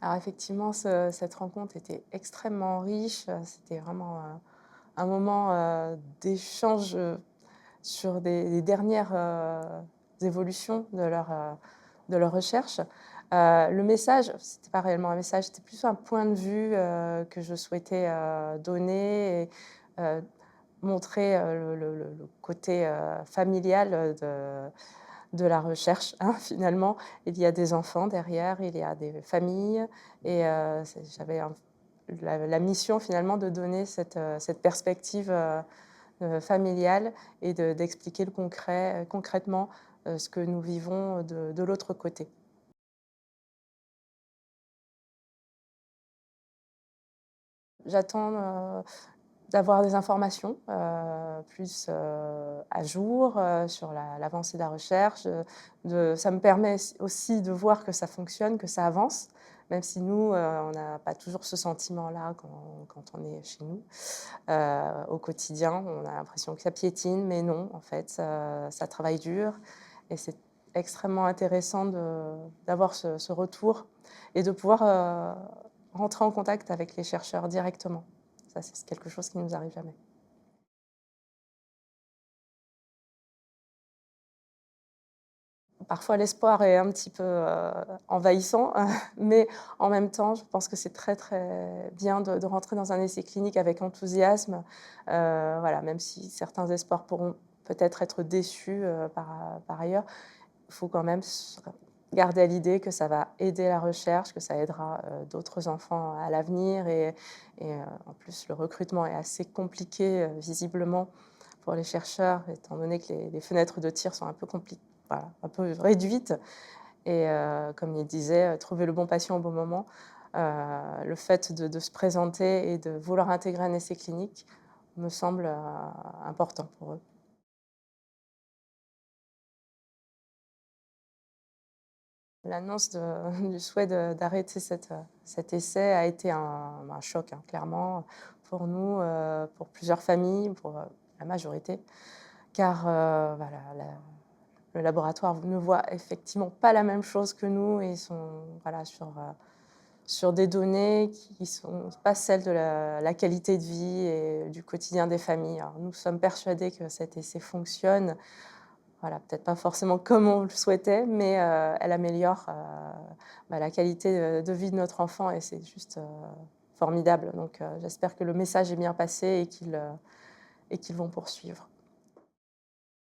Alors effectivement, cette rencontre était extrêmement riche, c'était vraiment, un moment, d'échange, sur les dernières, évolutions de leur recherche. Le message, c'était pas réellement un message, c'était plus un point de vue, que je souhaitais, donner et heu, montrer, le côté, familial, de la recherche, hein, finalement. Il y a des enfants derrière, il y a des familles et j'avais la mission finalement de donner cette perspective, familiale et d'expliquer le concret, concrètement, ce que nous vivons de l'autre côté. J'attends, d'avoir des informations, plus, à jour, sur l'avancée de la recherche, ça me permet aussi de voir que ça fonctionne, que ça avance, même si nous, on n'a pas toujours ce sentiment-là quand on est chez nous. Au quotidien, on a l'impression que ça piétine, mais non, en fait, ça travaille dur et c'est extrêmement intéressant d'avoir ce retour et de pouvoir, rentrer en contact avec les chercheurs directement. Ça, c'est quelque chose qui nous arrive jamais. Parfois, l'espoir est un petit peu, envahissant, mais en même temps, je pense que c'est très, très bien de rentrer dans un essai clinique avec enthousiasme. Voilà, même si certains espoirs pourront peut-être être déçus, par ailleurs, il faut quand même garder à l'idée que ça va aider la recherche, que ça aidera, d'autres enfants à l'avenir et en plus, le recrutement est assez compliqué, visiblement pour les chercheurs, étant donné que les fenêtres de tir sont un peu voilà, un peu réduites et comme il disait, trouver le bon patient au bon moment. Le fait de se présenter et de vouloir intégrer un essai clinique me semble, important pour eux. L'annonce du souhait d'arrêter cet essai a été un choc, hein, clairement, pour nous, pour plusieurs familles, pour, la majorité, car, voilà, le laboratoire ne voit effectivement pas la même chose que nous et ils sont, voilà, sur des données qui sont pas celles de la qualité de vie et du quotidien des familles. Alors nous sommes persuadés que cet essai fonctionne, voilà, peut-être pas forcément comme on le souhaitait, mais elle améliore, la qualité, de vie de notre enfant et c'est juste, formidable. Donc j'espère que le message est bien passé et qu'ils vont poursuivre.